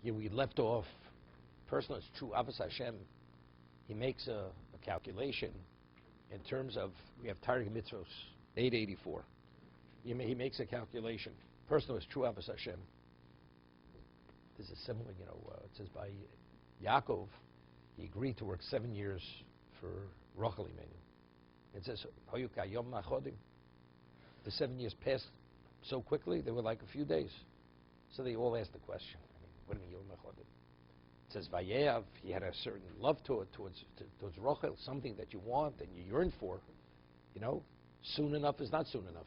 Here we left off, person is true Avos Hashem. He makes a calculation in terms of, we have Targum Mitzvos, 884. He makes a calculation. Person is true Avos Hashem. This is similar, it says by Yaakov, he agreed to work 7 years for Rachel Imenu. It says, the 7 years passed so quickly, they were like a few days. So they all asked the question, what do you mean Yom HaChodim? It says, Vayeav, he had a certain love towards Rachel, something that you want and you yearn for. Soon enough is not soon enough.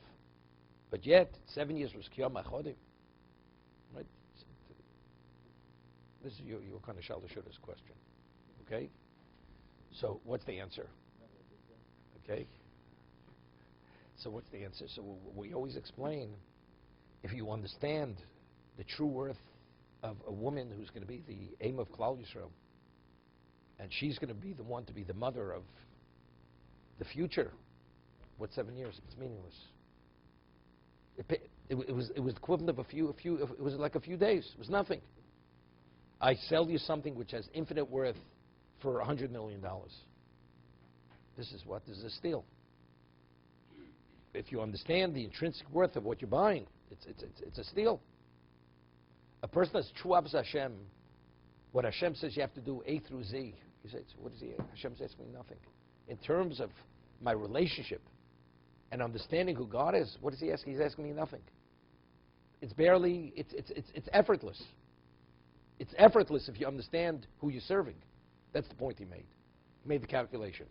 But yet, 7 years was Yom HaChodim. Right? This is your kind of Shalashuta's question. Okay? So, what's the answer? Okay? So, what's the answer? So, we always explain, if you understand the true worth of a woman who's going to be the aim of Klal Yisrael, and she's going to be the one to be the mother of the future, what 7 years? It's meaningless. It was equivalent of it was like a few days. It was nothing. I sell you something which has infinite worth for $100 million. This is what? This is a steal. If you understand the intrinsic worth of what you're buying, it's a steal. A person that's true Avos Hashem, what Hashem says you have to do A through Z. He says, what is he? Hashem's asking me nothing. In terms of my relationship and understanding who God is, what is he asking? He's asking me nothing. It's barely, it's effortless. It's effortless if you understand who you're serving. That's the point he made. He made the calculation.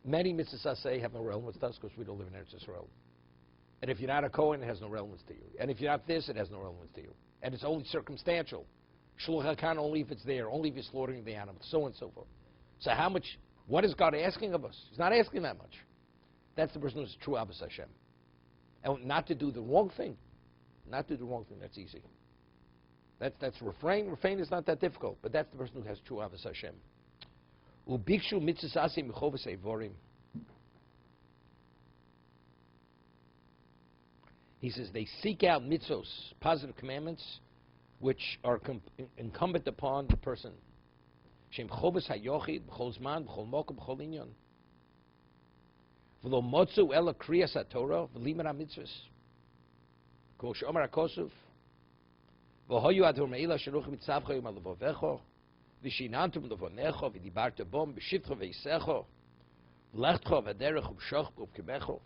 Many mitzvahs say have no relevance to us because we don't live in Eretz Yisrael. And if you're not a Kohen, it has no relevance to you. And if you're not this, it has no relevance to you. And it's only circumstantial. Shluch HaKan only if it's there, only if you're slaughtering the animal, so on and so forth. So how much, what is God asking of us? He's not asking that much. That's the person who's true Avos Hashem. And not to do the wrong thing. Not to do the wrong thing, that's easy. That's refrain. Refrain is not that difficult, but that's the person who has true Avos Hashem. Ubikshu mitzvos asim Chovos HaLevavos. He says they seek out mitzvos, positive commandments, which are incumbent upon the person. Shem Chovos HaYochid b'chol zman b'chol mokum b'chol inyan. V'lo motzu ela kriyas haTorah v'limud hamitzvos. Kol she'omar HaKosuf. V'hoyu ad hormeila sheruch mitzavcha yom al-levavecho. V'shinantum levonecho v'dibarta bom b'shivcha v'yisecho. V'lechtcho v'derech u'b'shoch u'b'kemecho.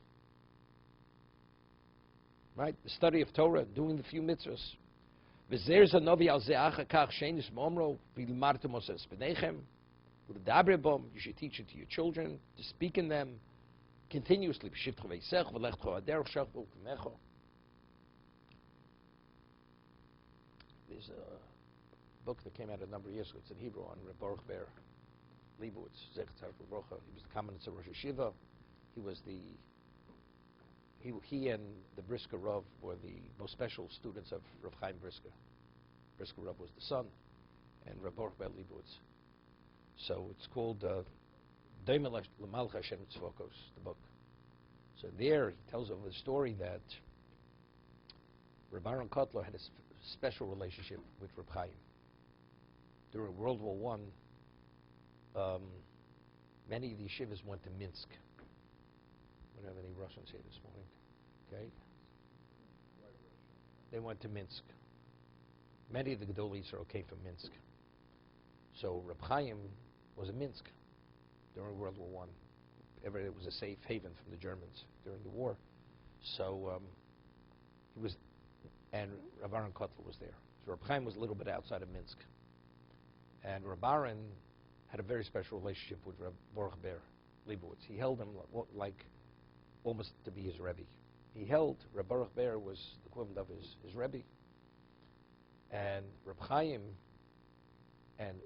Right? The study of Torah, doing the few mitzvahs. V'zer zanovi al ze'acha kach shenis momro v'limartum os espenechem. V'ledabre bom, you should teach it to your children, to speak in them continuously. B'shivcha v'yisecho v'lechtcho v'derech u'b'shoch u'b'kemecho. There's a book that came out a number of years ago. It's in Hebrew on Baruch Ber Leibowitz, Zechat Tzarech L'Brocha. He was the Kamenetz Rosh Yeshiva. He was he and the Brisker Rav were the most special students of Rav Chaim Brisker. Brisker Rav was the son, and Rav Baruch Ber Leibowitz. So it's called Doimel L'Malch Hashem Tzvokos, the book. So there he tells of the story that Reb Aaron Kotler had a special relationship with Reb Chaim. During World War I, many of the yeshivas went to Minsk. We don't have any Russians here this morning. Okay? They went to Minsk. Many of the Gedolei Yisrael came from Minsk. So Reb Chaim was in Minsk during World War I. It was a safe haven from the Germans during the war. So he was, and Reb Aaron Kotler was there. So Reb Chaim was a little bit outside of Minsk. And Reb Aaron had a very special relationship with Reb Baruch Ber Leibowitz. He held him like almost to be his Rebbe. He held, Reb Baruch Ber was the equivalent of his Rebbe. And Reb Chaim and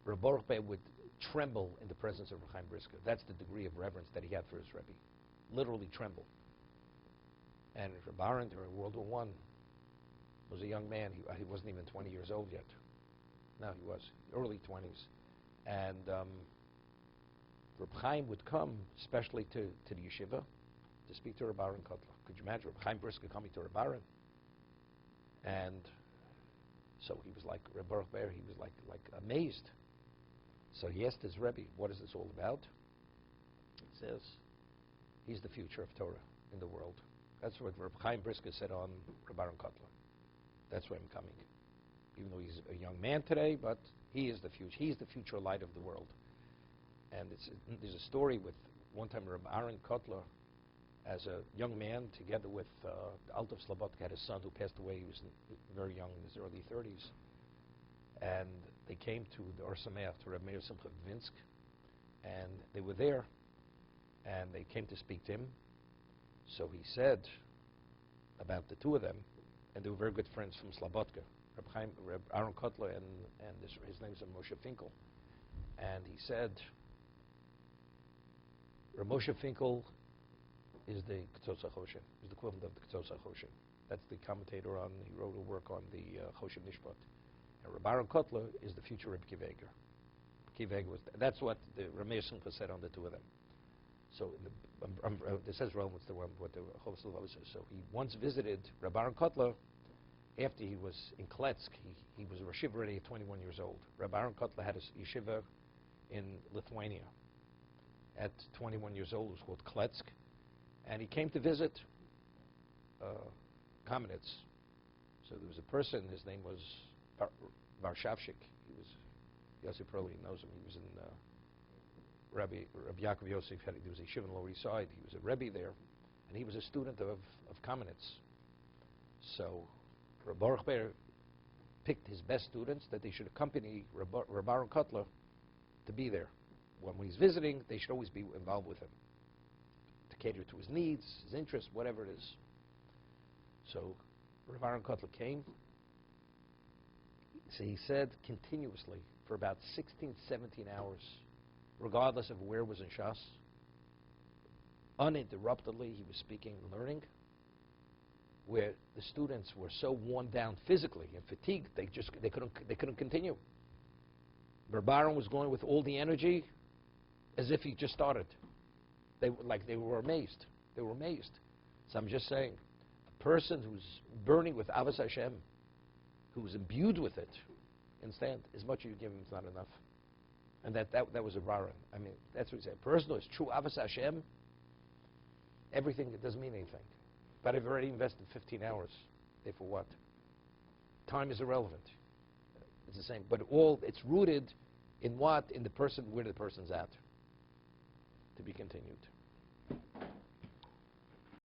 Reb Baruch Ber would tremble in the presence of Reb Chaim Brisker. That's the degree of reverence that he had for his Rebbe. Literally tremble. And Reb Aaron during World War I was a young man. He wasn't even 20 years old yet. No, he was early 20s. And Reb Chaim would come, especially to the yeshiva, to speak to Reb Aaron Kotler. Could you imagine Reb Chaim Brisker coming to Reb Aaron? And So he was like, Reb Baruch Ber, he was like amazed. So he asked his Rebbe, what is this all about? He says, he's the future of Torah in the world. That's what Reb Chaim Brisker said on Reb Aaron Kotler. That's why I'm coming. Even though he's a young man today, but he is the future. He's the future light of the world. And there's a story with one time Reb Aaron Kotler, as a young man, together with the Alt of Slobodka, had a son who passed away. He was very young, in his early 30s. And they came to the Or Sameach, to Reb Meir Simcha Vinsk, and they were there, and they came to speak to him. So he said about the two of them, and they were very good friends from Slobodka, Reb Aaron Kotler and his name is Moshe Finkel. And he said, Reb Moshe Finkel is the Chovos HaLevavos, is the equivalent of the Chovos HaLevavos. That's the commentator on, he wrote a work on the Choshen Mishpat. And Reb Aaron Kotler is the future Reb Ki Veger. Ki Veger was, that's what the Rameir Simcha said on the two of them. So this says relevance to what the Chovos HaLevavos says. So he once visited Reb Aaron Kotler after he was in Kalatsky. He was a Rashiv already at 21 years old. Reb Aaron Kotler had a yeshiva in Lithuania. At 21 years old, it was called Kalatsky. And he came to visit Kamenetz. So there was a person, his name was Varshavshik. He was, Yosef probably knows him. He was in Rabbi Yaakov Yosef, there was a yeshiva on the Lower East Side. He was a rebbe there, and he was a student of Kamenetz. So Reb Baruch Ber picked his best students that they should accompany Reb Aaron Kotler to be there. When he's visiting, they should always be involved with him to cater to his needs, his interests, whatever it is. So Reb Aaron Kotler came. So he said continuously for about 16, 17 hours, regardless of where it was in Shas, uninterruptedly he was speaking and learning, where the students were so worn down physically and fatigued they couldn't continue. Reb Aaron was going with all the energy as if he just started. They were amazed. They were amazed. So I'm just saying, a person who's burning with Avos Hashem, who's imbued with it, understand, as much as you give him is not enough. And that was a Aaron. I mean, that's what he said. A person who has true Avos Hashem, everything, it doesn't mean anything. But I've already invested 15 hours. Therefore what? Time is irrelevant. It's the same. But it's rooted in what? In the person, where the person's at. To be continued.